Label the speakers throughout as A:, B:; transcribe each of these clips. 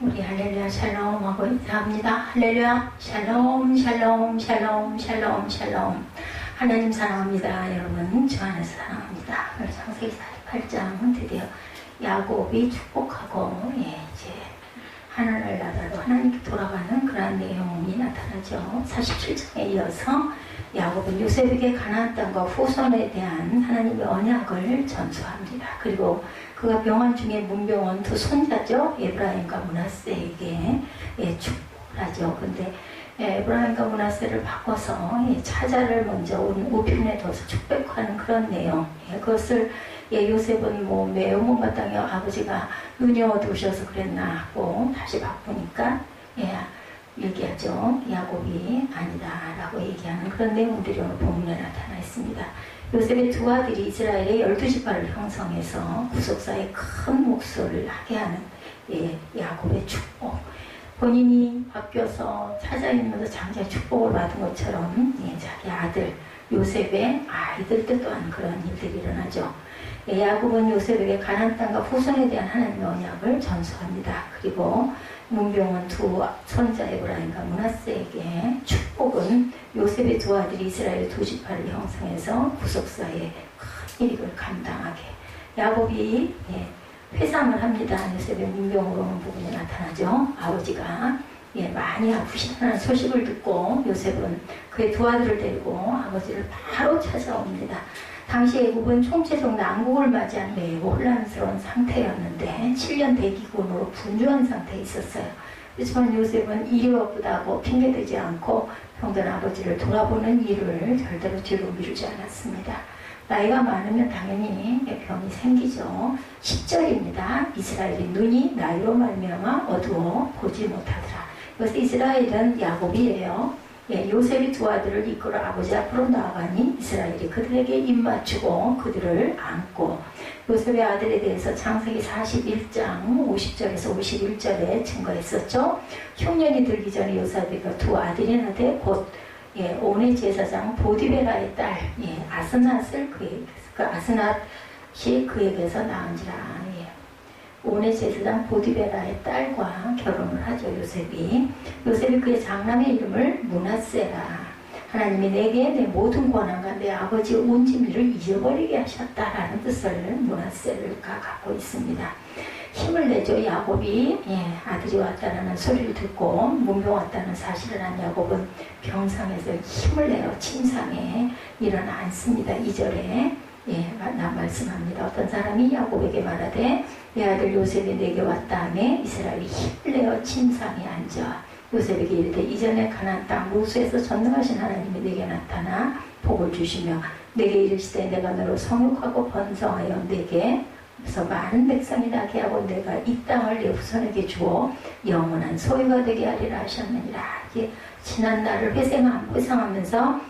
A: 우리 할렐루야 샬롬 하고 인사합니다. 할렐루야 샬롬 샬롬 샬롬 샬롬 샬롬. 하나님 사랑합니다. 여러분 주 안에서 사랑합니다. 창세기 48장 드디어 야곱이 축복하고 이제 하늘을 나라로 하나님께 돌아가는 그러한 내용이 나타나죠. 47장에 이어서 야곱은 요셉에게 가나안 땅과 후손에 대한 하나님의 언약을 전수합니다. 그리고 그가 병원 중에 문병원 두 손자죠. 에브라임과 므낫세에게 축복을 하죠. 근데 에브라임과 므낫세를 바꿔서 차자를 먼저 우편에 둬서 축복하는 그런 내용. 그것을 요셉은 뭐 매우 못마땅해 아버지가 눈여두셔서 그랬나 하고 다시 바꾸니까 얘기하죠. 야곱이 아니다 라고 얘기하는 그런 내용들이 오늘 본문에 나타나 있습니다. 요셉의 두 아들이 이스라엘의 12지파를 형성해서 구속사에 큰 몫을 하게 하는 야곱의 축복. 본인이 바뀌어서 찾아있면서 장자의 축복을 받은 것처럼 자기 아들 요셉의 아이들도 또한 그런 일들이 일어나죠. 야곱은 요셉에게 가나안 땅과 후손에 대한 하나님의 언약을 전수합니다. 그리고 문병원 두 손자 에브라임과 므낫세에게 축복은 요셉의 두 아들이 이스라엘 두 지파를 형성해서 구속사의 큰 일을 감당하게. 야곱이 회상을 합니다. 요셉의 문병으로 오는 부분이 나타나죠. 아버지가 많이 아프시다는 소식을 듣고 요셉은 그의 두 아들을 데리고 아버지를 바로 찾아옵니다. 당시 애굽은 총체적 난국을 맞이한 매우 혼란스러운 상태였는데 7년 대기근으로 분주한 상태에 있었어요. 그렇지만 요셉은 일이 바쁘다고 핑계대지 않고 병든 아버지를 돌아보는 일을 절대로 뒤로 미루지 않았습니다. 나이가 많으면 당연히 병이 생기죠. 10절입니다. 이스라엘의 눈이 나이로 말미암아 어두워 보지 못하더라. 그래서 이스라엘은 야곱이에요. 요셉이 두 아들을 이끌어 아버지 앞으로 나아가니 이스라엘이 그들에게 입맞추고 그들을 안고. 요셉의 아들에 대해서 창세기 41장 50절에서 51절에 증거했었죠. 흉년이 들기 전에 요셉이가 두 아들이 나되 곧 온의 제사장 보디베라의 딸 아스낫을 아스낫이 그에게서 낳은지라. 온의 제사장 보디베라의 딸과 결혼을 하죠. 요셉이 그의 장남의 이름을 므낫세라. 하나님이 내게 내 모든 권한과 내 아버지의 온 진리를 잊어버리게 하셨다라는 뜻을 므낫세가 갖고 있습니다. 힘을 내죠. 야곱이 아들이 왔다는 소리를 듣고 문병 왔다는 사실을 안 야곱은 병상에서 힘을 내어 침상에 일어나 앉습니다. 2절에 말씀합니다. 어떤 사람이 야곱에게 말하되 내 아들 요셉이 내게 왔다 하매 이스라엘이 힘을 내어 침상에 앉아 요셉에게 이르되 이전에 가나안 땅 모수에서 전능하신 하나님이 내게 나타나 복을 주시며 내게 이르시되 내가 너로 성육하고 번성하여 내게 그래서 많은 백성이 나게 하고 내가 이 땅을 내 후손에게 주어 영원한 소유가 되게 하리라 하셨느니라. 지난 날을 회상하면서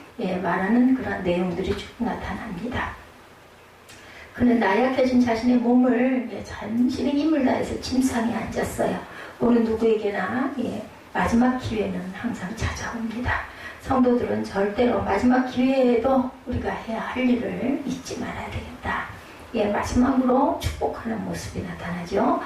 A: 말하는 그런 내용들이 쭉 나타납니다. 그는 나약해진 자신의 몸을 전신의 힘을 다해서 침상에 앉았어요. 어느 누구에게나 마지막 기회는 항상 찾아옵니다. 성도들은 절대로 마지막 기회에도 우리가 해야 할 일을 잊지 말아야 되겠다. 마지막으로 축복하는 모습이 나타나죠.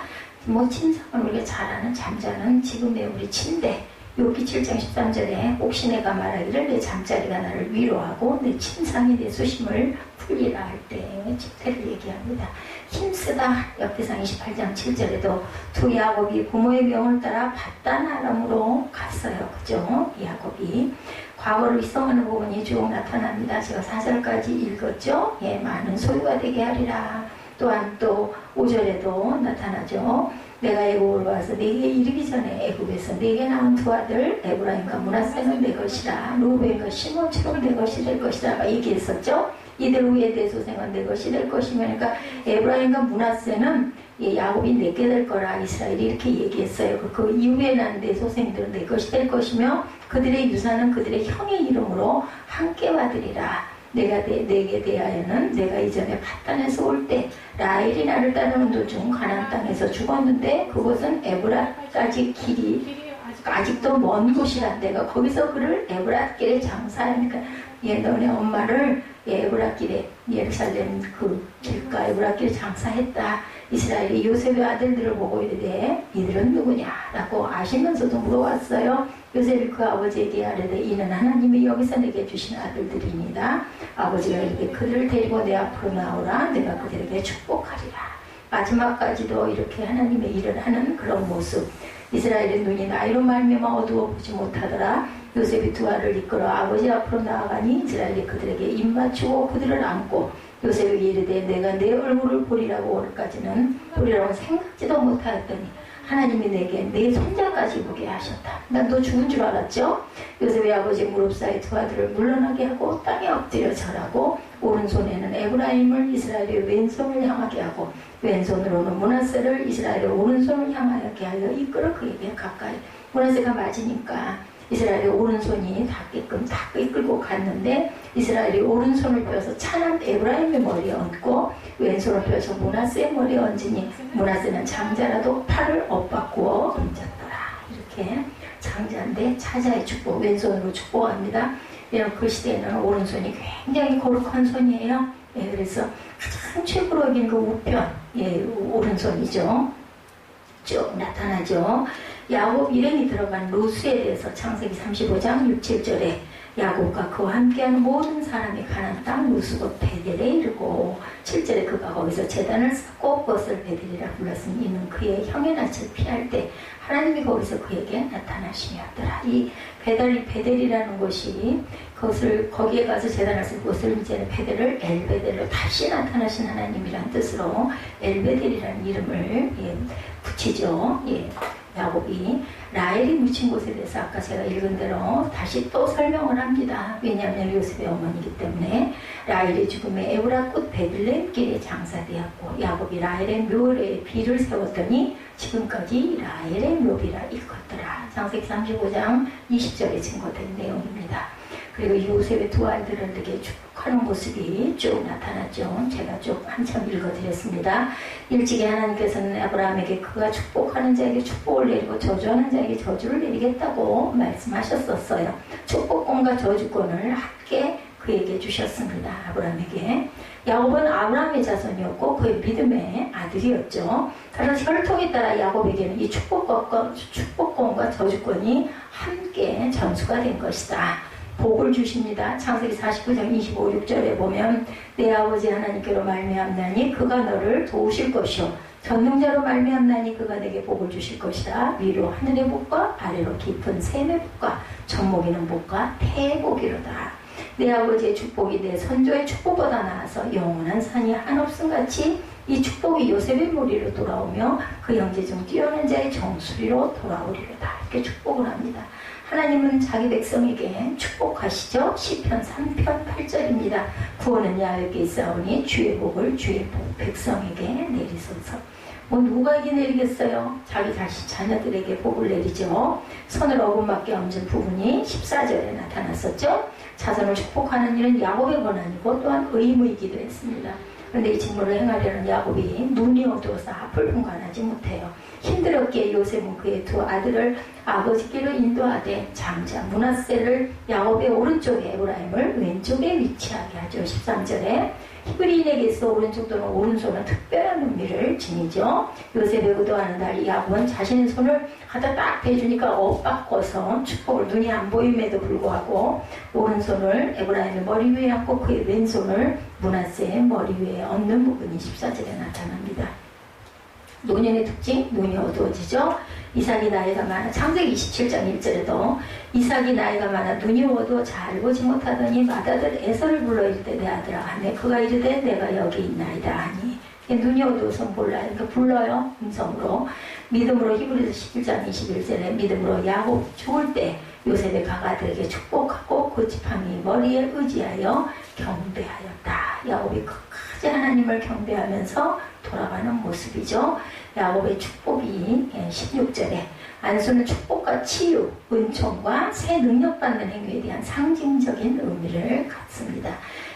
A: 침상은 우리가 잘 아는 잠자는 지금의 우리 침대. 욥기 7장 13절에 혹시 내가 말하기를 내 잠자리가 나를 위로하고 내 침상이 내 수심을 풀리라 할 때 침대를 얘기합니다. 힘쓰다. 역대상 28장 7절에도 두 야곱이 부모의 명을 따라 바단 아람으로 갔어요. 그죠? 야곱이 과거를 위성하는 부분이 쭉 나타납니다. 제가 4절까지 읽었죠. 많은 소유가 되게 하리라. 또한 또 5절에도 나타나죠. 내가 애굽으로 와서 내게 이르기 전에 애굽에서 내게 낳은 두 아들 에브라임과 므낫세는 내 것이라. 루벤과 시몬처럼 내 것이 될 것이라 얘기했었죠. 이들 후에 내 소생은 내 것이 될 것이며, 그러니까 에브라임과 므낫세는 야곱이 내게 될 거라 이스라엘이 이렇게 얘기했어요. 그 이후에 난 내 소생들은 내 것이 될 것이며 그들의 유산은 그들의 형의 이름으로 함께 받으리라. 내게 대하여는 내가 이전에 바단에서 올 때 라헬이 나를 따르는 도중 가나안 땅에서 죽었는데 그곳은 에브라까지 길이 아직도 먼 곳이란 데가 거기서 그를 에브랏길에 장사하니까 너네 엄마를 에브랏길에 예루살렘 그 길가 에브랏길에 장사했다. 이스라엘이 요셉의 아들들을 보고 이르되 이들은 누구냐라고 아시면서도 물어왔어요. 요셉이 그 아버지에게 아뢰되 이는 하나님이 여기서 내게 주신 아들들이니이다. 아버지가 이르되 그들을 데리고 내 앞으로 나오라. 내가 그들에게 축복하리라. 마지막까지도 이렇게 하나님의 일을 하는 그런 모습. 이스라엘의 눈이 나이로 말미암아 어두워 보지 못하더라. 요셉이 두 아를 이끌어 아버지 앞으로 나아가니 이스라엘이 그들에게 입 맞추고 그들을 안고 요셉이 이르되 내가 내 얼굴을 보리라고 오늘까지는 보리라고 생각지도 못하였더니 하나님이 내게 내 손자까지 보게 하셨다. 난 너 죽은 줄 알았죠? 요셉의 아버지 무릎 사이 두 아들을 물러나게 하고 땅에 엎드려 절하고 오른손에는 에브라임을 이스라엘의 왼손을 향하게 하고 왼손으로는 므낫세를 이스라엘의 오른손을 향하게 하여 이끌어 그에게 가까이. 므낫세가 맞으니까 이스라엘의 오른손이 닿게끔 다 이끌고 갔는데 이스라엘이 오른손을 펴서 찬한 에브라임의 머리에 얹고 왼손을 펴서 므낫세의 머리에 얹으니 므낫세는 장자라도 팔을 엇바꾸어 얹었더라. 이렇게 장자인데 차자의 축복, 왼손으로 축복합니다. 그 시대에는 오른손이 굉장히 거룩한 손이에요. 그래서 가장 최고로 여긴 그 우편, 오른손이죠. 쭉 나타나죠. 야곱 일행이 들어간 루스에 대해서 창세기 35장 6, 7절에 야곱과 그와 함께하는 모든 사람이 가나안 땅 루스 곧 베델에 이르고 7절에 그가 거기서 제단을 쌓고 그것을 베델이라 불렀으니 이는 그의 형의 낯을 피할 때 하나님이 거기서 그에게 나타나시었더라. 이 베델이라는 곳이 그것을 거기에 가서 제단을 쌓고 그것을 이제는 베델을 엘베델로 다시 나타나신 하나님이란 뜻으로 엘베델이라는 이름을 붙이죠. 야곱이 라헬이 묻힌 곳에 대해서 아까 제가 읽은 대로 다시 또 설명을 합니다. 왜냐하면 요셉의 어머니이기 때문에 라헬의 죽음에 에브라꽃 베들레헴 길에 장사되었고 야곱이 라헬의 묘에 비를 세웠더니 지금까지 라헬의 묘비라 일컫더라. 창세기 35장 20절에 증거된 내용입니다. 그리고 요셉의 두 아이들에게 축복하는 모습이 쭉 나타났죠. 제가 쭉 한참 읽어드렸습니다. 일찍이 하나님께서는 아브라함에게 그가 축복하는 자에게 축복을 내리고 저주하는 자에게 저주를 내리겠다고 말씀하셨었어요. 축복권과 저주권을 함께 그에게 주셨습니다. 아브라함에게. 야곱은 아브라함의 자손이었고 그의 믿음의 아들이었죠. 따라서 혈통에 따라 야곱에게는 이 축복권과 저주권이 함께 전수가 된 것이다. 복을 주십니다. 창세기 49장 25, 6절에 보면 내 아버지 하나님께로 말미암나니 그가 너를 도우실 것이요 전능자로 말미암나니 그가 내게 복을 주실 것이라. 위로 하늘의 복과 아래로 깊은 샘의 복과 젖먹이는 복과 태의 복이로다. 내 아버지의 축복이 내 선조의 축복보다 나아서 영원한 산이 한없음같이 이 축복이 요셉의 머리로 돌아오며 그 형제 중 뛰어난 자의 정수리로 돌아오리로다. 이렇게 축복을 합니다. 하나님은 자기 백성에게 축복하시죠. 시편 3편 8절입니다. 구원은 야훼께 있사오니 주의 복을 주의 백성에게 내리소서. 누가에게 내리겠어요? 자기 자녀들에게 복을 내리죠. 손을 어금맞게 얹은 부분이 14절에 나타났었죠. 자손을 축복하는 일은 야곱의 권한이고 또한 의무이기도 했습니다. 그런데 이 직무를 행하려는 야곱이 눈이 어두워서 앞을 분간하지 못해요. 힘들었기에 요셉은 그의 두 아들을 아버지께로 인도하되 장자 므낫세를 야곱의 오른쪽에 에브라임을 왼쪽에 위치하게 하죠. 13절에 히브리인에게서 오른쪽 또는 오른손은 특별한 의미를 지니죠. 요셉의 의도하는 날 야곱은 자신의 손을 갖다 딱 대주니까 엇바꿔서 축복을 눈이 안 보임에도 불구하고 오른손을 에브라임의 머리 위에 얹고 그의 왼손을 므낫세의 머리 위에 얹는 부분이 14절에 나타납니다. 노년의 특징, 눈이 어두워지죠. 이삭이 나이가 많아, 창세기 27장 1절에도 이삭이 나이가 많아 눈이 어두워 잘 보지 못하더니 맏아들 에서를 불러 이르되 내 아들아 하네 그가 이르되 내가 여기 있나이다 하니 눈이 어두워서 몰라요. 그러니까 불러요. 음성으로. 믿음으로 히브리서 11장 21절에 믿음으로 야곱 죽을 때 요셉의 가가들에게 축복하고 그 지팡이 머리에 의지하여 경배하였다. 야곱이 끝까지 하나님을 경배하면서 돌아가는 모습이죠. 야곱의 축복이 16절에 안수는 축복과 치유, 은총과 새 능력받는 행위에 대한 상징적인 의미를 갖습니다.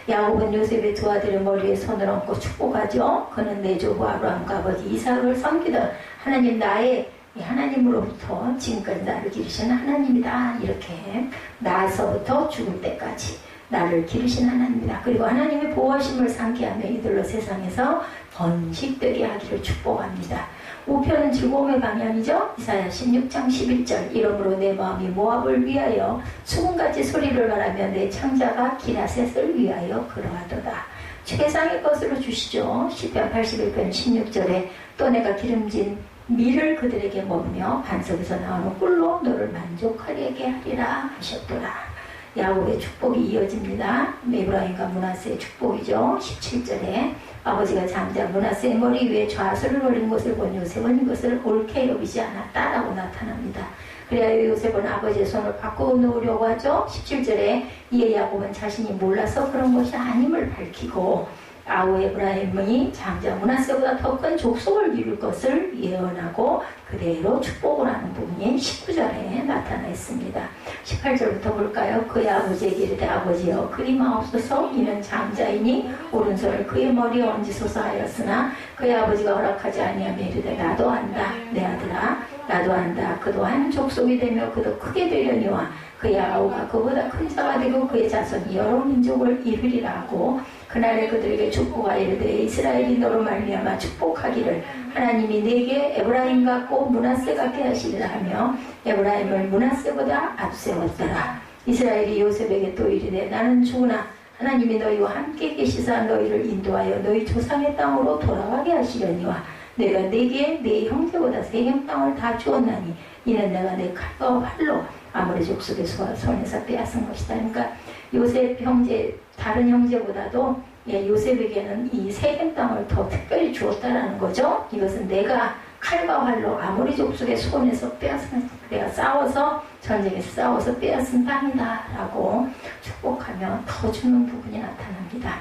A: 야곱은 요셉의 두 아들의 머리에 손을 얹고 축복하죠. 그는 내 조부 아브라함과 아버지 이삭을 섬기던 하나님 나의 하나님으로부터 지금까지 나를 기르신 하나님이다. 이렇게 나서부터 죽을 때까지 나를 기르신 하나님이다. 그리고 하나님의 보호하심을 상기하며 이들로 세상에서 번식되게 하기를 축복합니다. 우편은 즐거움의 방향이죠. 이사야 16장 11절 이러므로 내 마음이 모압을 위하여 수금같이 소리를 말하며 내 창자가 기라셋을 위하여 그러하도다. 최상의 것으로 주시죠. 시편 81편 16절에 또 내가 기름진 밀을 그들에게 먹으며 반석에서 나오는 꿀로 너를 만족하게 하리라 하셨더라. 야곱의 축복이 이어집니다. 에브라임과 므낫세의 축복이죠. 17절에 아버지가 장자 므낫세의 머리 위에 좌수를 올린 것을 본 요셉은 이것을 옳게 여기지 않았다라고 나타납니다. 그래야 요셉은 아버지의 손을 바꾸어 놓으려고 하죠. 17절에 이에 야곱은 자신이 몰라서 그런 것이 아님을 밝히고 아우 에브라임이 장자 므낫세보다 더 큰 족속을 이룰 것을 예언하고 그대로 축복을 하는 부분이 19절에 나타나 있습니다. 18절부터 볼까요? 그의 아버지에게 이르되 아버지여 그리 마옵소서 이는 장자이니 오른손을 그의 머리에 얹으소서 하였으나 그의 아버지가 허락하지 아니하며 이르되 나도 안다 내 아들아 나도 안다 그도 한 족속이 되며 그도 크게 되려니와 그의 아우가 그보다 큰 자가 되고 그의 자손이 여러 민족을 이루리라 하고 그날에 그들에게 축복하 이르되 이스라엘이 너로 말미암아 축복하기를 하나님이 내게 에브라임 같고 므낫세 같게 하시리라 하며 에브라임을 므낫세보다 앞세웠더라. 이스라엘이 요셉에게 또 이르되 나는 죽으나 하나님이 너희와 함께 계시사 너희를 인도하여 너희 조상의 땅으로 돌아가게 하시려니와 내가 네게 네 형제보다 세겜 땅을 다 주었나니 이는 내가 내 칼과 활로 아무리 족속의 손에서 빼앗은 것이다. 그러니까 요셉 형제 다른 형제보다도 요셉에게는 이 세겜 땅을 더 특별히 주었다라는 거죠. 이것은 내가 칼과 활로 아무리 족속의 손에서 빼앗은 내가 싸워서 전쟁에서 싸워서 빼앗은 땅이다 라고 축복하며 더 주는 부분이 나타납니다.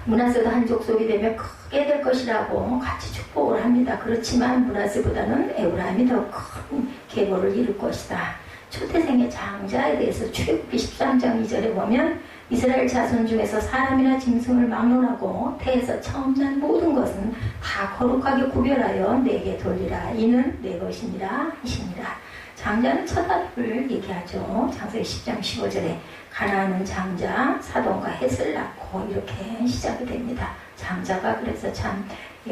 A: 므낫세도 한 족속이 되면 크게 될 것이라고 같이 축복을 합니다. 그렇지만 므낫세보다는 에브라임이 더 큰 계보를 이룰 것이다. 초태생의 장자에 대해서 출애굽기 13장 2절에 보면 이스라엘 자손 중에서 사람이나 짐승을 막론하고 태에서 처음 난 모든 것은 다 거룩하게 구별하여 내게 돌리라. 이는 내 것이니라 하시니라. 장자는 첫 아들을 얘기하죠. 창세기 10장 15절에 가나안은 장자 사돈과 헷을 낳고 이렇게 시작이 됩니다. 장자가 그래서 참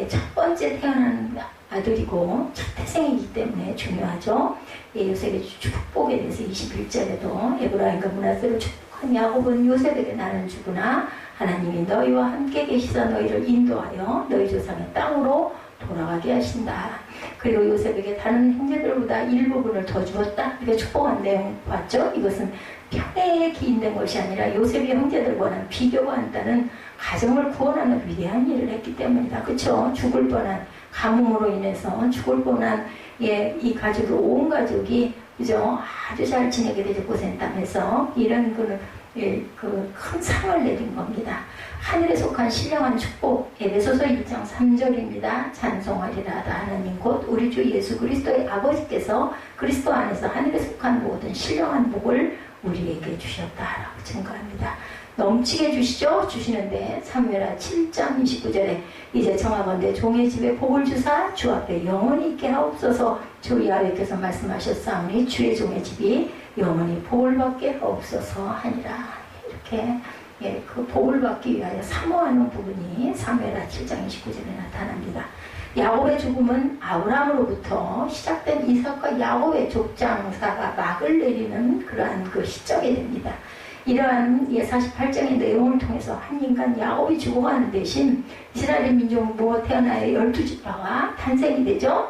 A: 첫 번째 태어난 아들이고 첫 태생이기 때문에 중요하죠. 요셉의 축복에 대해서 21절에도 에브라임과 므낫세를 축복한 야곱은 요셉에게 나는 죽으나 하나님이 너희와 함께 계시사 너희를 인도하여 너희 조상의 땅으로 돌아가게 하신다. 그리고 요셉에게 다른 형제들보다 일부분을 더 주었다. 이렇게 축복한 내용 봤죠? 이것은 평에 기인된 것이 아니라 요셉의 형제들과는 비교가 안 되는 가정을 구원하는 위대한 일을 했기 때문이다. 그렇죠? 죽을 뻔한 가뭄으로 인해서 죽을 뻔한 이 가족이 온 가족이 그죠? 아주 잘 지내게 되죠. 고센담에서 이런 큰 상을 내린 겁니다. 하늘에 속한 신령한 축복 에베소서 1장 3절입니다. 찬송하리라 하나님 곧 우리 주 예수 그리스도의 아버지께서 그리스도 안에서 하늘에 속한 모든 신령한 복을 우리에게 주셨다라고 증거합니다. 넘치게 주시죠. 주시는데 사무엘하 7장 29절에 이제 청하건대 종의 집에 복을 주사 주 앞에 영원히 있게 하옵소서. 주 야훼께서 말씀하셨사오니 주의 종의 집이 영원히 복을 받게 하옵소서 하니라. 이렇게 그 복을 받기 위하여 사모하는 부분이 사무엘하 7장 29절에 나타납니다. 야곱의 죽음은 아브라함으로부터 시작된 이삭과 야곱의 족장사가 막을 내리는 그러한 그 시작이 됩니다. 이러한 48장의 내용을 통해서 한 인간 야곱이 죽어가는 대신 이스라엘 민족은 태어나야 12지파가 탄생이 되죠.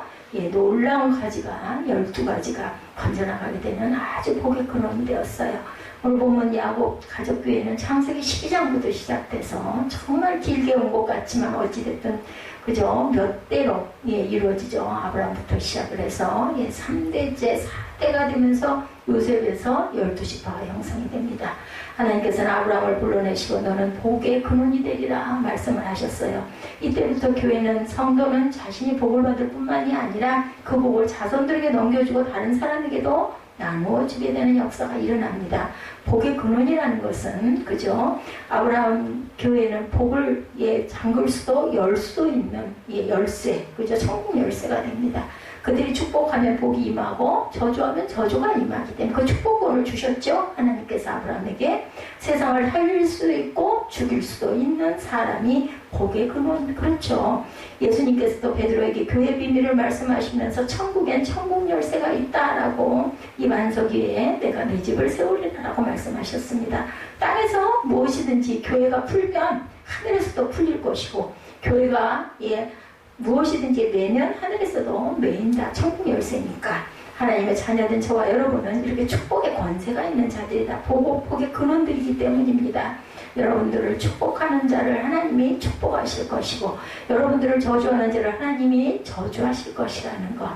A: 놀라운 가지가 12가지가 번져나가게 되는 아주 복의 근원이 되었어요. 오늘 보면 야곱 가족교회는 창세기 12장부터 시작돼서 정말 길게 온 것 같지만 어찌됐든 그죠? 몇 대로 이루어지죠. 아브라함부터 시작을 해서 3대째 4대가 되면서 요셉에서 12지파가 형성이 됩니다. 하나님께서는 아브라함을 불러내시고 너는 복의 근원이 되리라 말씀을 하셨어요. 이때부터 교회는 성도는 자신이 복을 받을 뿐만이 아니라 그 복을 자손들에게 넘겨주고 다른 사람에게도 나누어 주게 되는 역사가 일어납니다. 복의 근원이라는 것은 그죠? 아브라함 교회는 복을 잠글 수도 열 수도 있는 열쇠, 그죠? 천국 열쇠가 됩니다. 그들이 축복하면 복이 임하고 저주하면 저주가 임하기 때문에 그 축복권을 주셨죠. 하나님께서 아브라함에게 세상을 살릴 수도 있고 죽일 수도 있는 사람이 복의 근원. 그렇죠. 예수님께서도 베드로에게 교회 비밀을 말씀하시면서 천국엔 천국 열쇠가 있다라고 이 반석 위에 내가 내 집을 세우리라고 말씀하셨습니다. 땅에서 무엇이든지 교회가 풀면 하늘에서도 풀릴 것이고 교회가 무엇이든지 매면 하늘에서도 매인다. 천국 열쇠니까 하나님의 자녀된 저와 여러분은 이렇게 축복의 권세가 있는 자들이다. 복의 근원들이기 때문입니다. 여러분들을 축복하는 자를 하나님이 축복하실 것이고 여러분들을 저주하는 자를 하나님이 저주하실 것이라는 것.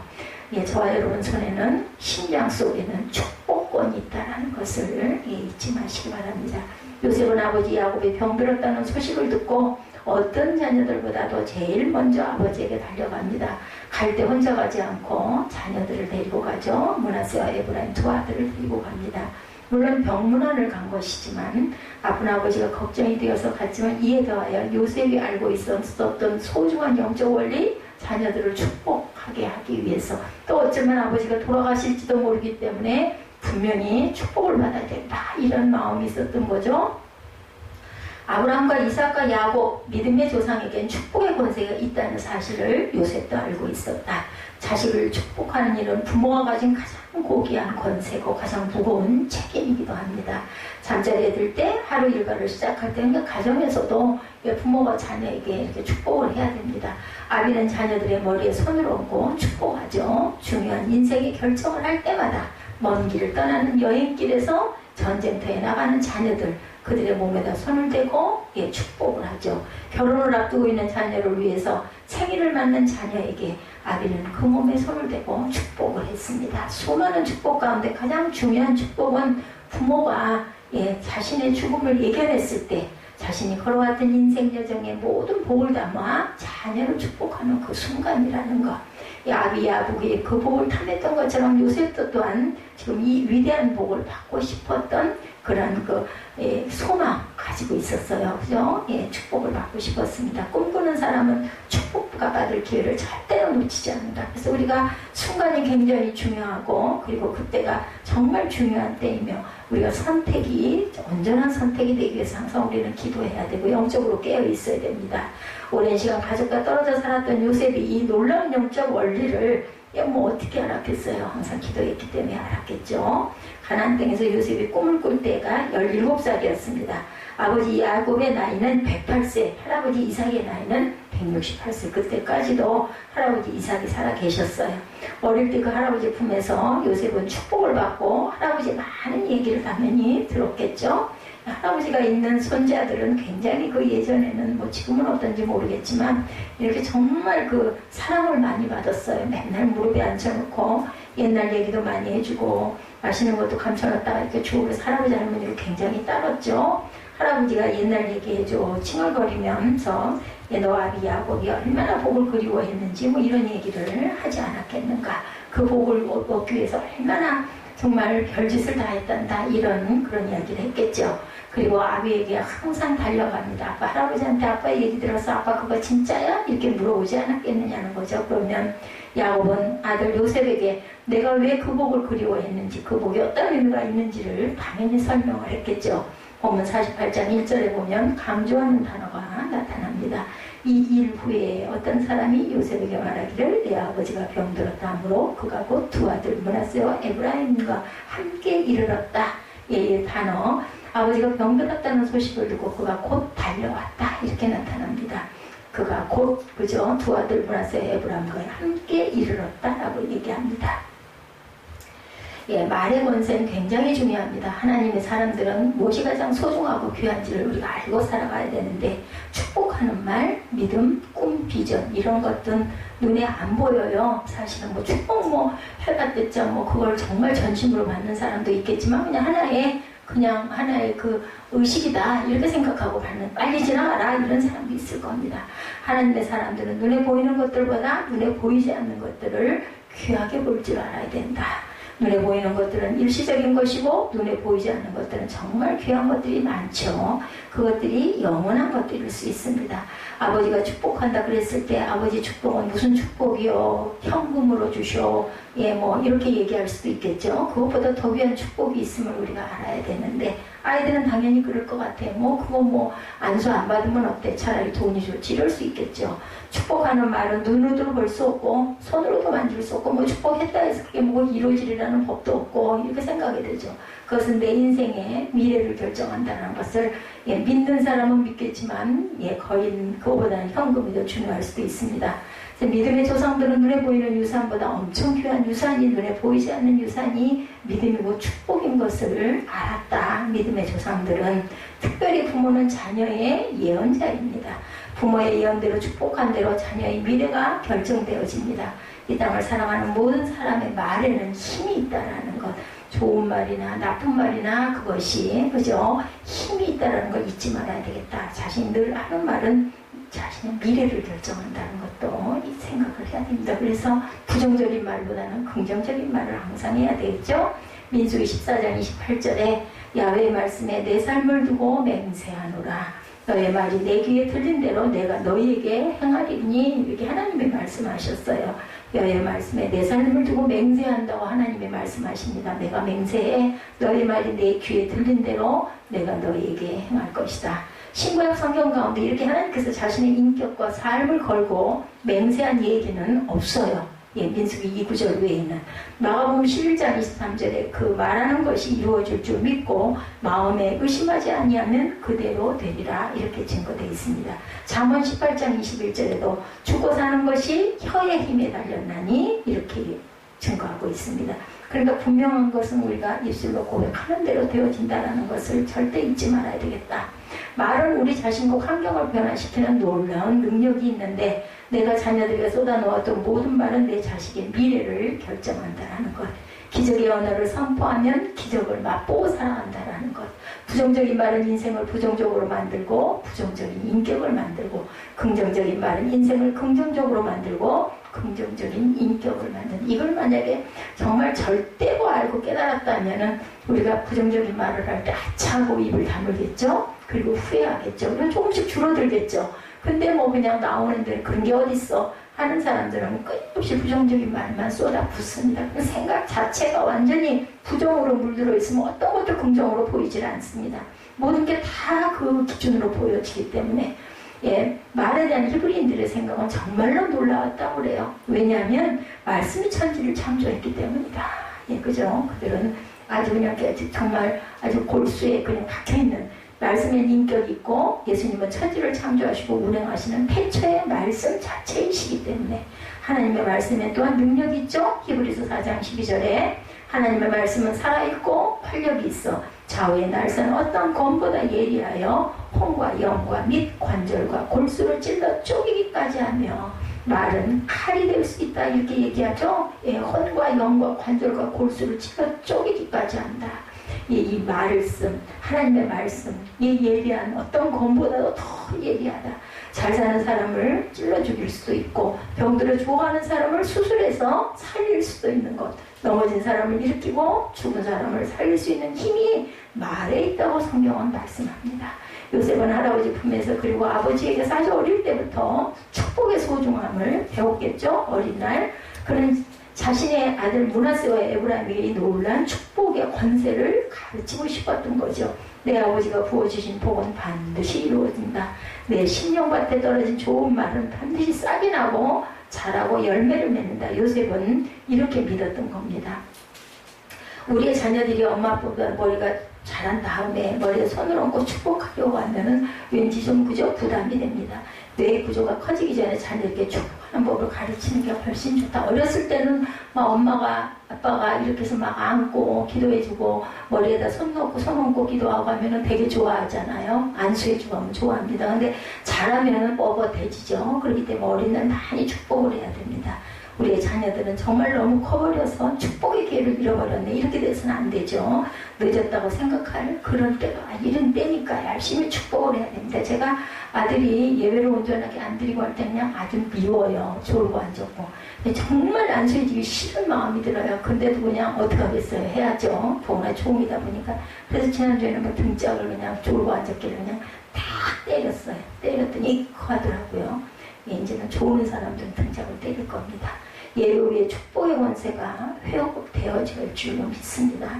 A: 저와 여러분 손에는 심장 속에는 축복권이 있다는 것을 잊지 마시기 바랍니다. 요셉은 아버지 야곱이 병들었다는 소식을 듣고 어떤 자녀들보다도 제일 먼저 아버지에게 달려갑니다. 갈 때 혼자 가지 않고 자녀들을 데리고 가죠. 므낫세와 에브라임 두 아들을 데리고 갑니다. 물론 병문안을 간 것이지만 아픈 아버지가 걱정이 되어서 갔지만 이에 더하여 요셉이 알고 있었던 소중한 영적 원리, 자녀들을 축복하게 하기 위해서, 또 어쩌면 아버지가 돌아가실지도 모르기 때문에 분명히 축복을 받아야 된다, 이런 마음이 있었던 거죠. 아브라함과 이삭과 야곱 믿음의 조상에겐 축복의 권세가 있다는 사실을 요셉도 알고 있었다. 자식을 축복하는 일은 부모가 가진 가장 고귀한 권세고 가장 무거운 책임이기도 합니다. 잠자리에 들 때 하루 일과를 시작할 때 가정에서도 부모가 자녀에게 이렇게 축복을 해야 됩니다. 아비는 자녀들의 머리에 손을 얹고 축복하죠. 중요한 인생의 결정을 할 때마다 먼 길을 떠나는 여행길에서 전쟁터에 나가는 자녀들, 그들의 몸에다 손을 대고 축복을 하죠. 결혼을 앞두고 있는 자녀를 위해서 생일을 맞는 자녀에게 아비는 그 몸에 손을 대고 축복을 했습니다. 수많은 축복 가운데 가장 중요한 축복은 부모가 자신의 죽음을 예견했을 때 자신이 걸어왔던 인생 여정의 모든 복을 담아 자녀를 축복하는 그 순간이라는 것. 아비 야복이 그 복을 탐했던 것처럼 요셉도 또한 지금 이 위대한 복을 받고 싶었던 그런 소망 가지고 있었어요. 그죠? 축복을 받고 싶었습니다. 꿈꾸는 사람은 축복과 받을 기회를 절대로 놓치지 않는다. 그래서 우리가 순간이 굉장히 중요하고, 그리고 그때가 정말 중요한 때이며, 우리가 선택이 온전한 선택이 되기 위해서 항상 우리는 기도해야 되고 영적으로 깨어 있어야 됩니다. 오랜 시간 가족과 떨어져 살았던 요셉이 이 놀라운 영적 원리를 어떻게 알았겠어요? 항상 기도했기 때문에 알았겠죠. 가나안 땅에서 요셉이 꿈을 꿀 때가 17살이었습니다. 아버지 야곱의 나이는 108세, 할아버지 이삭의 나이는 168세. 그때까지도 할아버지 이삭이 살아 계셨어요. 어릴 때 그 할아버지 품에서 요셉은 축복을 받고 할아버지 많은 얘기를 당연히 들었겠죠. 할아버지가 있는 손자들은 굉장히 그 예전에는 지금은 어떤지 모르겠지만 이렇게 정말 그 사랑을 많이 받았어요. 맨날 무릎에 앉혀놓고 옛날 얘기도 많이 해주고 맛있는 것도 감춰놨다가 이렇게 주고, 그래서 할아버지 할머니를 굉장히 따랐죠. 할아버지가 옛날 얘기해줘 칭얼거리면서 너 아비 야곱이 얼마나 복을 그리워했는지 이런 얘기를 하지 않았겠는가. 그 복을 얻기 위해서 얼마나 정말 별짓을 다 했단다, 이런 그런 이야기를 했겠죠. 그리고 아비에게 항상 달려갑니다. 아빠, 할아버지한테 아빠 얘기 들어서 아빠 그거 진짜야? 이렇게 물어보지 않았겠느냐는 거죠. 그러면 야곱은 아들 요셉에게 내가 왜 그 복을 그리워했는지, 그 복이 어떤 의미가 있는지를 당연히 설명을 했겠죠. 본문 48장 1절에 보면 강조하는 단어가 나타납니다. 이 일 후에 어떤 사람이 요셉에게 말하기를 내 아버지가 병들었다 하므로 그가 곧 두 아들 므낫세와 에브라임과 함께 이르렀다. 이 단어, 아버지가 병들었다는 소식을 듣고 그가 곧 달려왔다, 이렇게 나타납니다. 그가 곧, 그죠? 두 아들 므낫세와 에브라임과 함께 이르렀다라고 얘기합니다. 말의 권세는 굉장히 중요합니다. 하나님의 사람들은 무엇이 가장 소중하고 귀한지를 우리가 알고 살아가야 되는데, 축복하는 말, 믿음, 꿈, 비전, 이런 것들은 눈에 안 보여요. 사실은 축복 해봤댔죠. 그걸 정말 전심으로 받는 사람도 있겠지만 그냥 하나의 그 의식이다, 이렇게 생각하고 받는, 빨리 지나가라, 이런 사람도 있을 겁니다. 하나님의 사람들은 눈에 보이는 것들보다 눈에 보이지 않는 것들을 귀하게 볼 줄 알아야 된다. 눈에 보이는 것들은 일시적인 것이고 눈에 보이지 않는 것들은 정말 귀한 것들이 많죠. 그것들이 영원한 것들일 수 있습니다. 아버지가 축복한다 그랬을 때 아버지 축복은 무슨 축복이요? 현금으로 주셔. 예, 뭐 이렇게 얘기할 수도 있겠죠. 그것보다 더 귀한 축복이 있음을 우리가 알아야 되는데 아이들은 당연히 그럴 것 같아요. 뭐 그거 뭐 안수 안 받으면 어때? 차라리 돈이 좋지. 이럴 수 있겠죠. 축복하는 말은 눈으로도 볼 수 없고 손으로도 만질 수 없고 뭐 축복했다 해서 그게 뭐 이루어지리라는 법도 없고 이렇게 생각이 되죠. 그것은 내 인생의 미래를 결정한다는 것을 예, 믿는 사람은 믿겠지만 예, 거의 그거보다는 현금이 더 중요할 수도 있습니다. 믿음의 조상들은 눈에 보이는 유산보다 엄청 귀한 유산이 눈에 보이지 않는 유산이 믿음이고 축복인 것을 알았다. 믿음의 조상들은 특별히 부모는 자녀의 예언자입니다. 부모의 예언대로 축복한 대로 자녀의 미래가 결정되어집니다. 이 땅을 사랑하는 모든 사람의 말에는 힘이 있다라는 것. 좋은 말이나 나쁜 말이나 그것이 그죠? 힘이 있다라는 걸 잊지 말아야 되겠다. 자신이 늘 하는 말은 자신의 미래를 결정한다는 것도 생각을 해야 됩니다. 그래서 부정적인 말보다는 긍정적인 말을 항상 해야 되겠죠. 민수기 14장 28절에 야훼의 말씀에 내 삶을 두고 맹세하노라. 너의 말이 내 귀에 들린 대로 내가 너희에게 행하리니 이렇게 하나님이 말씀하셨어요. 여호와의 말씀에 내 삶을 두고 맹세한다고 하나님이 말씀하십니다. 내가 맹세해 너의 말이 내 귀에 들린 대로 내가 너희에게 행할 것이다. 신구약 성경 가운데 이렇게 하나님께서 자신의 인격과 삶을 걸고 맹세한 얘기는 없어요. 예, 민수기 2구절 외에는. 마가복음 11장 23절에 그 말하는 것이 이루어질 줄 믿고 마음에 의심하지 아니하면 그대로 되리라 이렇게 증거되어 있습니다. 잠언 18장 21절에도 죽고 사는 것이 혀의 힘에 달렸나니 이렇게 증거하고 있습니다. 그러니까 분명한 것은 우리가 입술로 고백하는 대로 되어진다는 것을 절대 잊지 말아야 되겠다. 말은 우리 자신과 환경을 변화시키는 놀라운 능력이 있는데 내가 자녀들에게 쏟아놓았던 모든 말은 내 자식의 미래를 결정한다는 것. 기적의 언어를 선포하면 기적을 맛보고 살아간다는 것. 부정적인 말은 인생을 부정적으로 만들고 부정적인 인격을 만들고 긍정적인 말은 인생을 긍정적으로 만들고 긍정적인 인격을 만드는 이걸 만약에 정말 절대로 알고 깨달았다면 우리가 부정적인 말을 할 때 아차하고 입을 다물겠죠. 그리고 후회하겠죠. 그리고 조금씩 줄어들겠죠. 근데 뭐 그냥 나오는데 그런 게 어딨어 하는 사람들은 끊임없이 부정적인 말만 쏟아붓습니다. 그 생각 자체가 완전히 부정으로 물들어 있으면 어떤 것도 긍정으로 보이질 않습니다. 모든 게 다 그 기준으로 보여지기 때문에 예, 말에 대한 히브리인들의 생각은 정말로 놀라웠다고 그래요. 왜냐하면 말씀이 천지를 창조했기 때문이다. 예, 그죠? 그들은 아주 그냥 정말 아주 골수에 그냥 박혀있는 말씀의 인격이 있고 예수님은 천지를 창조하시고 운행하시는 태초의 말씀 자체이시기 때문에 하나님의 말씀에 또한 능력이 있죠. 히브리서 4장 12절에 하나님의 말씀은 살아있고 활력이 있어 좌우의 날선 어떤 검보다 예리하여 혼과 영과 및 관절과 골수를 찔러 쪼개기까지 하며 말은 칼이 될 수 있다 이렇게 얘기하죠. 예, 혼과 영과 관절과 골수를 찔러 쪼개기까지 한다. 이 말씀, 하나님의 말씀, 이 예리한 어떤 검보다도 더 예리하다. 잘 사는 사람을 찔러 죽일 수도 있고 병들어 죽어가는 사람을 수술해서 살릴 수도 있는 것. 넘어진 사람을 일으키고 죽은 사람을 살릴 수 있는 힘이 말에 있다고 성경은 말씀합니다. 요셉은 할아버지 품에서 그리고 아버지에게서 아주 어릴 때부터 축복의 소중함을 배웠겠죠. 어린 날. 그런 자신의 아들 므낫세와 에브라임에게 이 놀란 축복의 권세를 가르치고 싶었던 거죠. 내 아버지가 부어주신 복은 반드시 이루어진다. 내 심령밭에 떨어진 좋은 말은 반드시 싹이 나고 자라고 열매를 맺는다. 요셉은 이렇게 믿었던 겁니다. 우리의 자녀들이 엄마 아빠보다 머리가 자란 다음에 머리에 손을 얹고 축복하려고 하면은 왠지 좀 그저 부담이 됩니다. 뇌의 구조가 커지기 전에 자녀에게 축복하는 법을 가르치는 게 훨씬 좋다. 어렸을 때는 막 엄마가 아빠가 이렇게 해서 막 안고 기도해주고 머리에다 손 넣고 손 얹고 기도하고 하면은 되게 좋아하잖아요. 안수해주고 하면 좋아합니다. 근데 자라면은 뻣뻣해지죠. 그렇기 때문에 어린 날 많이 축복을 해야 됩니다. 우리의 자녀들은 정말 너무 커버려서 축복의 기회를 잃어버렸네. 이렇게 돼서는 안 되죠. 늦었다고 생각할 그런 때가 이런 때니까 열심히 축복을 해야 됩니다. 제가 아들이 예외로 온전하게 안 드리고 할 때 그냥 아주 미워요. 졸고 앉았고. 정말 안 소리지기 싫은 마음이 들어요. 근데도 그냥 어떡하겠어요. 해야죠. 더구나 초음이다 보니까. 그래서 지난주에는 뭐 등짝을 그냥 졸고 앉았길래 그냥 다 때렸어요. 때렸더니 하더라고요. 이제는 좋은 사람들은 등짝을 때릴 겁니다. 예로의 축복의 권세가 회복되어질 줄로 믿습니다.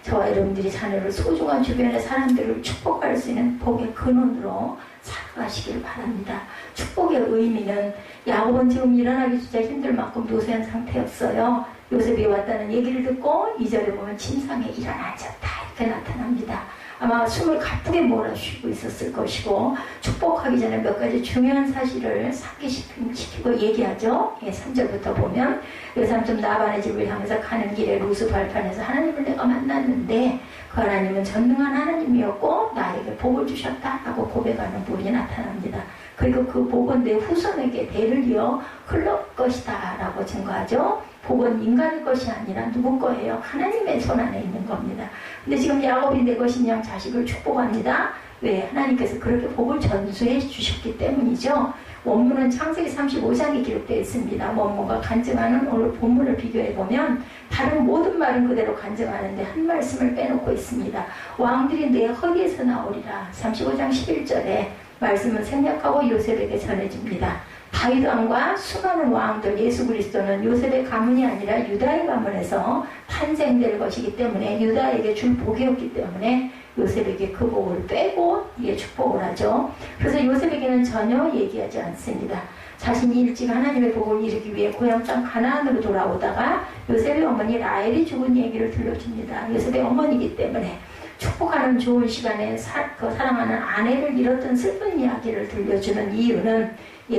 A: 저와 여러분들이 자녀를 소중한 주변의 사람들을 축복할 수 있는 복의 근원으로 살아가시길 바랍니다. 축복의 의미는 야곱은 지금 일어나기 진짜 힘들 만큼 노쇠한 상태였어요. 요셉이 왔다는 얘기를 듣고 2절에 보면 침상에 일어나졌다 이렇게 나타납니다. 아마 숨을 가쁘게 몰아쉬고 있었을 것이고 축복하기 전에 몇 가지 중요한 사실을 상기시키고 얘기하죠. 3절부터 보면 그 삼촌 나반의 집을 향해서 가는 길에 루스 발판에서 하나님을 내가 만났는데 그 하나님은 전능한 하나님이었고 나에게 복을 주셨다라고 고백하는 분이 나타납니다. 그리고 그 복은 내 후손에게 대를 이어 흘러 것이다 라고 증거하죠. 복은 인간의 것이 아니라 누구 거예요? 하나님의 손 안에 있는 겁니다. 근데 지금 야곱이 내 것인 양 자식을 축복합니다. 왜? 하나님께서 그렇게 복을 전수해 주셨기 때문이죠. 원문은 창세기 35장에 기록되어 있습니다. 원문과 간증하는 오늘 본문을 비교해보면 다른 모든 말은 그대로 간증하는데 한 말씀을 빼놓고 있습니다. 왕들이 내 허리에서 나오리라. 35장 11절에 말씀은 생략하고 요셉에게 전해집니다. 다윗 왕과 수많은 왕들, 예수 그리스도는 요셉의 가문이 아니라 유다의 가문에서 탄생될 것이기 때문에 유다에게 줄 복이었기 때문에 요셉에게 그 복을 빼고 이게 축복을 하죠. 그래서 요셉에게는 전혀 얘기하지 않습니다. 자신이 일찍 하나님의 복을 이루기 위해 고향 땅 가나안으로 돌아오다가 요셉의 어머니 라헬이 죽은 얘기를 들려줍니다. 요셉의 어머니이기 때문에 축복하는 좋은 시간에 사랑하는 아내를 잃었던 슬픈 이야기를 들려주는 이유는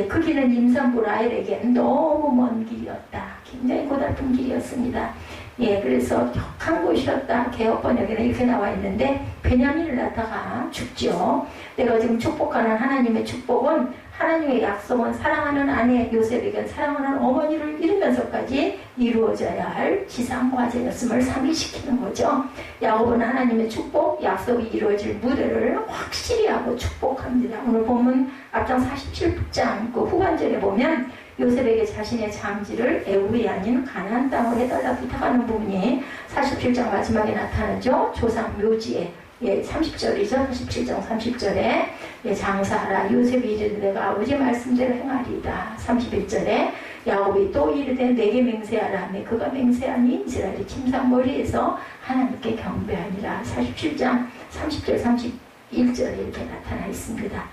A: 그 길은 임산부 라헬에겐 너무 먼 길이었다. 굉장히 고달픈 길이었습니다. 그래서 격한 곳이었다. 개혁 번역에는 이렇게 나와 있는데 베냐민을 낳다가 죽죠. 내가 지금 축복하는 하나님의 축복은 하나님의 약속은 사랑하는 아내 요셉에겐 사랑하는 어머니를 잃으면서까지 이루어져야 할 지상과제였음을 상기시키는 거죠. 야곱은 하나님의 축복, 약속이 이루어질 무대를 확실히 하고 축복합니다. 오늘 본문 앞장 47장 그 후반절에 보면 요셉에게 자신의 장지를 애굽이 아닌 가나안 땅을 해달라 부탁하는 부분이 47장 마지막에 나타나죠. 조상 묘지에 30절이죠. 47장 30절에 장사하라. 요셉이 이르되 내가 아버지 말씀대로 행하리이다. 31절에 야곱이 또 이르되 내게 맹세하라 하며 그가 맹세하니 이스라엘의 침상머리에서 하나님께 경배하니라. 47장 30절 31절에 이렇게 나타나 있습니다.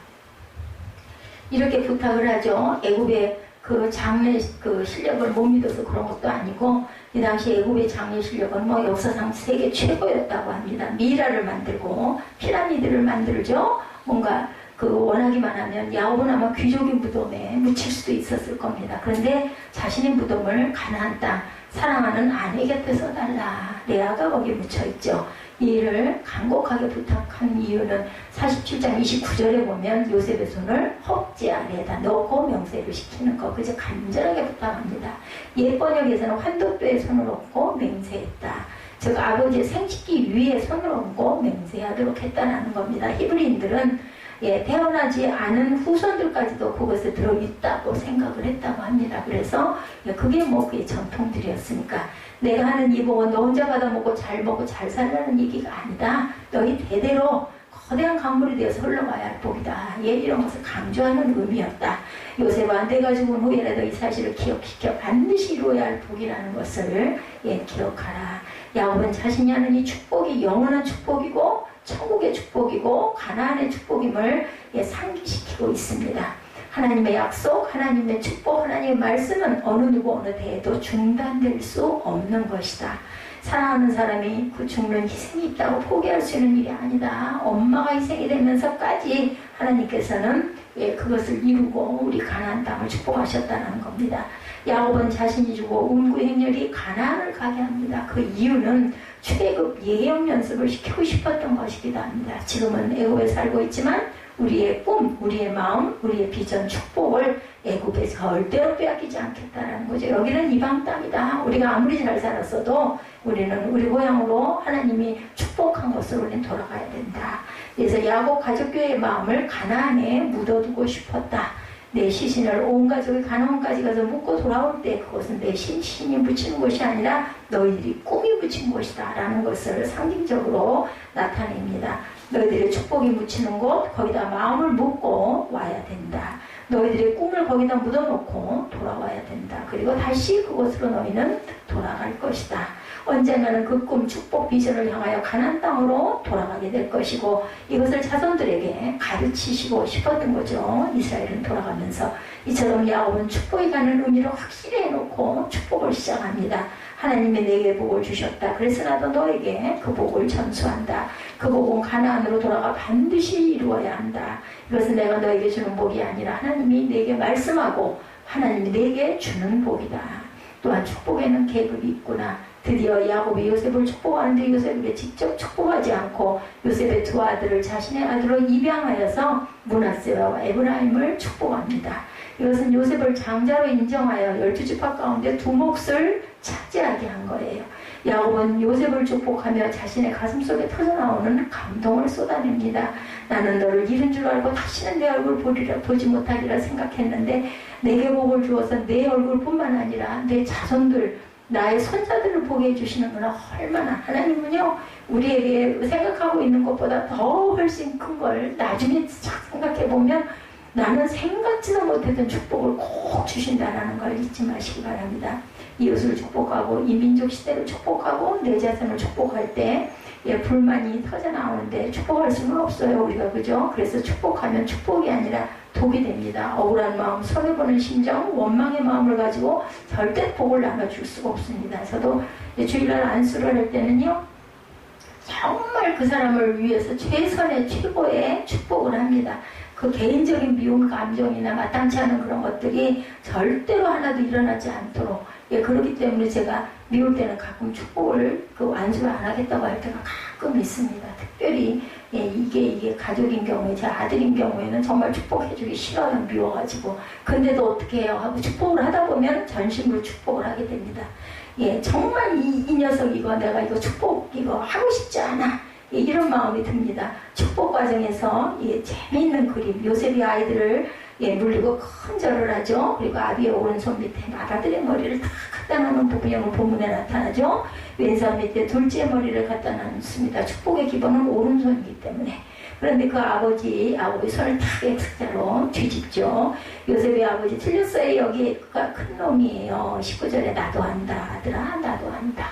A: 이렇게 부탁을 하죠. 애굽의 그 장례 그 실력을 못 믿어서 그런 것도 아니고 이 당시 애굽의 장례 실력은 뭐 역사상 세계 최고였다고 합니다. 미라를 만들고 피라미드를 만들죠. 뭔가 그 원하기만 하면 야곱은 아마 귀족의 무덤에 묻힐 수도 있었을 겁니다. 그런데 자신의 무덤을 가나안 땅 사랑하는 아내 곁에 써달라. 레아가 거기에 묻혀있죠. 이 일을 간곡하게 부탁한 이유는 47장 29절에 보면 요셉의 손을 허벅지 아래에다 넣고 명세를 시키는 거. 그저 간절하게 부탁합니다. 옛 번역에서는 환도뼈에 손을 얹고 맹세했다. 즉 아버지의 생식기 위에 손을 얹고 맹세하도록 했다는 겁니다. 히브리인들은 태어나지 않은 후손들까지도 그것에 들어있다고 생각을 했다고 합니다. 그래서 그게 뭐 그게 전통들이었으니까 내가 하는 이 복은 너 혼자 받아먹고 잘 먹고 잘 살라는 얘기가 아니다. 너희 대대로 거대한 강물이 되어서 흘러가야 할 복이다. 이런 것을 강조하는 의미였다. 요셉아 내가 죽은 후에라도 이 사실을 기억시켜 반드시 이루어야 할 복이라는 것을 기억하라. 야곱은 자신이 하는 이 축복이 영원한 축복이고 천국의 축복이고 가나안의 축복임을 상기시키고 있습니다. 하나님의 약속, 하나님의 축복, 하나님의 말씀은 어느 누구 어느 때에도 중단될 수 없는 것이다. 사랑하는 사람이 그 죽는 희생이 있다고 포기할 수 있는 일이 아니다. 엄마가 희생이 되면서까지 하나님께서는 그것을 이루고 우리 가나안 땅을 축복하셨다는 겁니다. 야곱은 자신이 주고 운구 행렬이 가나안을 가게 합니다. 그 이유는 최급 예형 연습을 시키고 싶었던 것이기도 합니다. 지금은 애굽에 살고 있지만 우리의 꿈, 우리의 마음, 우리의 비전, 축복을 애굽에 절대로 빼앗기지 않겠다라는 거죠. 여기는 이방 땅이다. 우리가 아무리 잘 살았어도 우리는 우리 고향으로 하나님이 축복한 것으로 우리는 돌아가야 된다. 그래서 야곱 가족교회의 마음을 가나안에 묻어두고 싶었다. 내 시신을 온 가족이 가나안까지 가서 묻고 돌아올 때 그것은 내 신이 묻히는 것이 아니라 너희들이 꿈이 묻힌 것이다 라는 것을 상징적으로 나타냅니다. 너희들의 축복이 묻히는 곳, 거기다 마음을 묻고 와야 된다. 너희들의 꿈을 거기다 묻어놓고 돌아와야 된다. 그리고 다시 그곳으로 너희는 돌아갈 것이다. 언젠가는 그 꿈, 축복, 비전을 향하여 가나안 땅으로 돌아가게 될 것이고 이것을 자손들에게 가르치시고 싶었던 거죠. 이스라엘은 돌아가면서. 이처럼 야곱은 축복이 가는 의미를 확실히 해놓고 축복을 시작합니다. 하나님이 내게 복을 주셨다. 그래서 나도 너에게 그 복을 전수한다. 그 복은 가나안으로 돌아가 반드시 이루어야 한다. 이것은 내가 너에게 주는 복이 아니라 하나님이 내게 말씀하고 하나님이 내게 주는 복이다. 또한 축복에는 계급이 있구나. 드디어 야곱이 요셉을 축복하는데 요셉에게 직접 축복하지 않고 요셉의 두 아들을 자신의 아들로 입양하여서 므낫세와 에브라임을 축복합니다. 이것은 요셉을 장자로 인정하여 12지파 가운데 두 몫을 차지하게 한 거예요. 야곱은 요셉을 축복하며 자신의 가슴속에 터져나오는 감동을 쏟아냅니다. 나는 너를 잃은 줄 알고 다시는 내 얼굴 보지 못하리라 생각했는데 내게 복을 주어서 내 얼굴뿐만 아니라 내 자손들 나의 손자들을 보게 해주시는구나. 얼마나 하나님은요 우리에게 생각하고 있는 것보다 더 훨씬 큰 걸 나중에 생각해보면 나는 생각지도 못했던 축복을 꼭 주신다라는 걸 잊지 마시기 바랍니다. 이웃을 축복하고 이민족 시대를 축복하고 내 자손을 축복할 때 불만이 터져나오는데 축복할 수는 없어요 우리가. 그죠? 그래서 축복하면 축복이 아니라 독이 됩니다. 억울한 마음, 손해보는 심정, 원망의 마음을 가지고 절대 복을 나눠줄 수가 없습니다. 저도 주일날 안수를 할 때는요 정말 그 사람을 위해서 최선의 최고의 축복을 합니다. 그 개인적인 미움 감정이나 마땅치 않은 그런 것들이 절대로 하나도 일어나지 않도록 그렇기 때문에 제가 미울 때는 가끔 축복을 안수를 안 하겠다고 할 때가 가끔 있습니다. 특별히 이게 가족인 경우에 제 아들인 경우에는 정말 축복해주기 싫어요. 미워가지고. 근데도 어떻게 해요 하고 축복을 하다 보면 전심으로 축복을 하게 됩니다. 정말 이 녀석 내가 이거 축복 하고 싶지 않아. 이런 마음이 듭니다. 축복 과정에서 재미있는 그림, 요셉이 아이들을 물리고 큰 절을 하죠. 그리고 아비의 오른손 밑에 아들의 머리를 다 갖다 놓는 부분이 본문에 나타나죠. 왼손 밑에 둘째 머리를 갖다 놨습니다. 축복의 기본은 오른손이기 때문에. 그런데 그 아버지 손을 탁 X자로 뒤집죠. 요셉의 아버지 틀렸어요. 여기가 큰 놈이에요. 19절에 나도 안다. 아들아 나도 안다.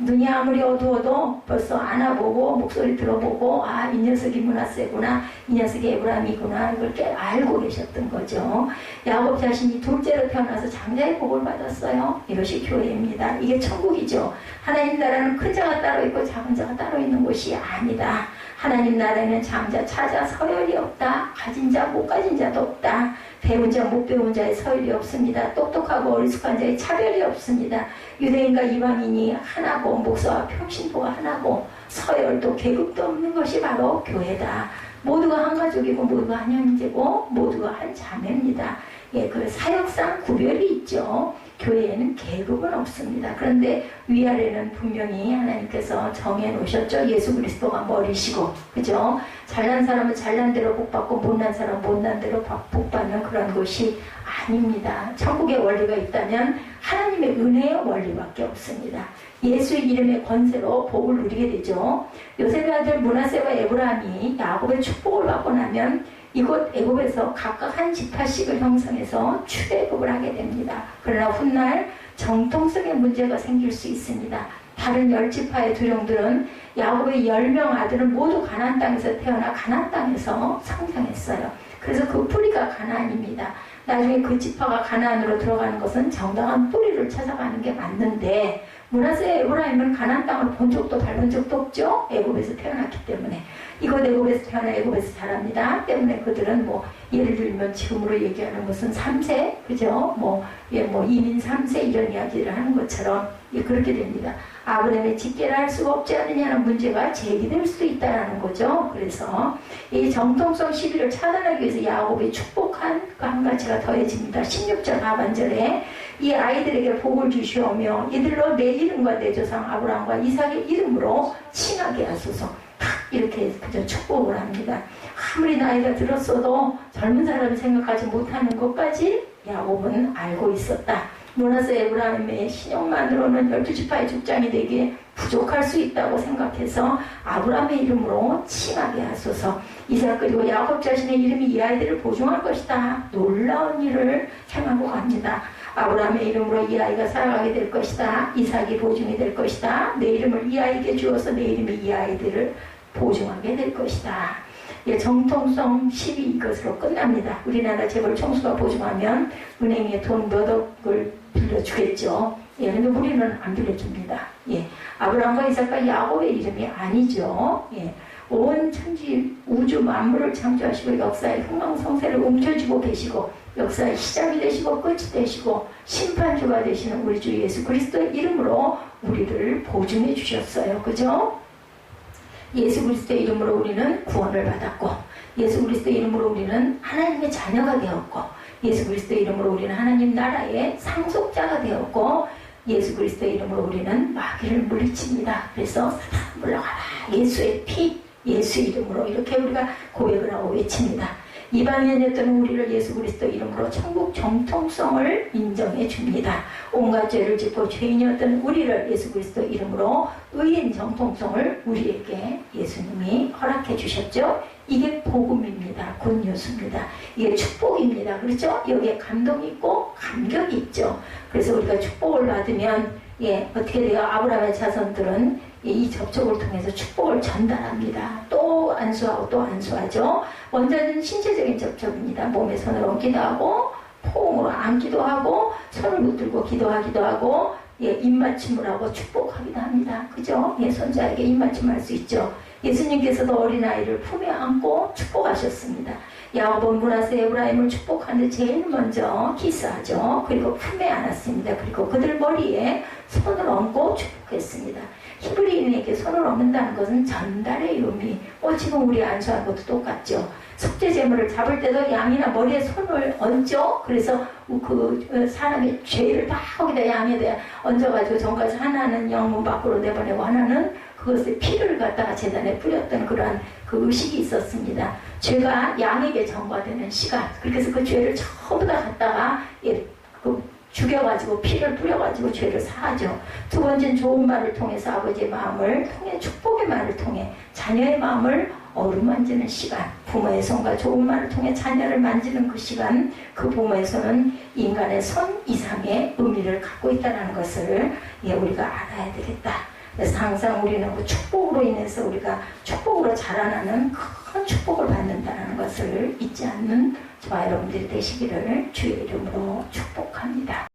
A: 눈이 아무리 어두워도 벌써 안아보고 목소리 들어보고 이 녀석이 므낫세구나, 이 녀석이 에브라임이구나 이걸 알고 계셨던 거죠. 야곱 자신이 둘째로 태어나서 장자의 복을 받았어요. 이것이 교회입니다. 이게 천국이죠. 하나님 나라는 큰 자가 따로 있고 작은 자가 따로 있는 곳이 아니다. 하나님 나라에는 장자, 차자, 서열이 없다. 가진 자, 못 가진 자도 없다. 배운 자, 못 배운 자의 서열이 없습니다. 똑똑하고 어리숙한 자의 차별이 없습니다. 유대인과 이방인이 하나고 목사와 평신도가 하나고 서열도 계급도 없는 것이 바로 교회다. 모두가 한 가족이고 모두가 한 형제고 모두가 한 자매입니다. 그 사역상 구별이 있죠. 교회에는 계급은 없습니다. 그런데 위아래는 분명히 하나님께서 정해 놓으셨죠. 예수 그리스도가 머리시고, 그죠? 잘난 사람은 잘난 대로 복받고 못난 사람은 못난 대로 복받는 그런 것이 아닙니다. 천국의 원리가 있다면 하나님의 은혜의 원리밖에 없습니다. 예수의 이름의 권세로 복을 누리게 되죠. 요셉의 아들 므낫세와 에브라임이 야곱의 축복을 받고 나면 이곳 애굽에서 각각 한 지파씩을 형성해서 출애굽을 하게 됩니다. 그러나 훗날 정통성의 문제가 생길 수 있습니다. 다른 10지파의 두령들은 야곱의 10명 아들은 모두 가나안 땅에서 태어나 가나안 땅에서 성장했어요. 그래서 그 뿌리가 가나안입니다. 나중에 그 지파가 가나안으로 들어가는 것은 정당한 뿌리를 찾아가는 게 맞는데 므낫세 에브라임은 가나안 땅을 본 적도 밟은 적도 없죠. 애굽에서 태어났기 때문에. 이곳 애굽에서 태어나 애굽에서 자랍니다. 때문에 그들은 뭐 예를 들면 지금으로 얘기하는 무슨 3세 그죠? 뭐 이민 3세 이런 이야기를 하는 것처럼 그렇게 됩니다. 아브라함의 직계를 할 수가 없지 않느냐는 문제가 제기될 수도 있다는 거죠. 그래서 이 정통성 시비를 차단하기 위해서 야곱이 축복한 그 한 가지가 더해집니다. 16절 하반절에 이 아이들에게 복을 주시오며 이들로 내 이름과 내 조상 아브라함과 이삭의 이름으로 칭하게 하소서. 이렇게 그저 축복을 합니다. 아무리 나이가 들었어도 젊은 사람이 생각하지 못하는 것까지 야곱은 알고 있었다. 므낫세 에브라임의 신용만으로는 12지파의 족장이 되기에 부족할 수 있다고 생각해서 아브라함의 이름으로 칭하게 하소서. 이삭 그리고 야곱 자신의 이름이 이 아이들을 보증할 것이다. 놀라운 일을 행하고 갑니다. 아브라함의 이름으로 이 아이가 살아가게 될 것이다. 이삭이 보증이 될 것이다. 내 이름을 이 아이에게 주어서 내 이름이 이 아이들을 보증하게 될 것이다. 정통성 12 이것으로 끝납니다. 우리나라 재벌 총수가 보증하면 은행에 돈 몇 억을 빌려주겠죠. 근데 우리는 안 빌려줍니다. 아브라함과 이삭과 야곱의 이름이 아니죠. 온 천지 우주 만물을 창조하시고 역사의 흥망성쇠를 움켜쥐고 계시고 역사의 시작이 되시고 끝이 되시고 심판주가 되시는 우리 주 예수 그리스도의 이름으로 우리를 보증해 주셨어요. 그죠? 예수 그리스도의 이름으로 우리는 구원을 받았고 예수 그리스도의 이름으로 우리는 하나님의 자녀가 되었고 예수 그리스도의 이름으로 우리는 하나님 나라의 상속자가 되었고 예수 그리스도의 이름으로 우리는 마귀를 물리칩니다. 그래서 물러가라 예수의 피 예수 이름으로 이렇게 우리가 고백을 하고 외칩니다. 이방인이었던 우리를 예수 그리스도 이름으로 천국 정통성을 인정해 줍니다. 온갖 죄를 짓고 죄인이었던 우리를 예수 그리스도 이름으로 의인 정통성을 우리에게 예수님이 허락해 주셨죠. 이게 복음입니다. 굿뉴스입니다. 이게 축복입니다. 그렇죠? 여기에 감동이 있고 감격이 있죠. 그래서 우리가 축복을 받으면 어떻게 돼요? 아브라함의 자손들은 이 접촉을 통해서 축복을 전달합니다. 또 안수하고 또 안수하죠. 먼저는 신체적인 접촉입니다. 몸에 손을 얹기도 하고 포옹으로 안기도 하고 손을 붙들고 기도하기도 하고 입맞춤을 하고 축복하기도 합니다. 그죠? 손자에게 입맞춤할 수 있죠. 예수님께서도 어린아이를 품에 안고 축복하셨습니다. 야곱은 므낫세 에브라임을 축복하는데 제일 먼저 키스하죠. 그리고 품에 안았습니다. 그리고 그들 머리에 손을 얹고 축복했습니다. 히브리인에게 손을 얹는다는 것은 전달의 의미. 지금 우리 안수한 것도 똑같죠. 속죄 제물을 잡을 때도 양이나 머리에 손을 얹죠. 그래서 그 사람의 죄를 다 거기다 양에다 얹어가지고 전까지 하나는 영문 밖으로 내보내고 하나는 그것의 피를 갖다가 제단에 뿌렸던 그러한 그 의식이 있었습니다. 죄가 양에게 전가되는 시간. 그래서 그 죄를 전부 다 갖다가 죽여가지고 피를 뿌려가지고 죄를 사하죠. 두 번째는 좋은 말을 통해서 아버지의 마음을 통해 축복의 말을 통해 자녀의 마음을 어루만지는 시간. 부모의 손과 좋은 말을 통해 자녀를 만지는 그 시간. 그 부모의 손은 인간의 손 이상의 의미를 갖고 있다는 것을 우리가 알아야 되겠다. 그래서 항상 우리는 그 축복으로 인해서 우리가 축복으로 자라나는 큰 축복을 받는다는 것을 잊지 않는 저와 여러분들이 되시기를 주의 이름으로 축복합니다.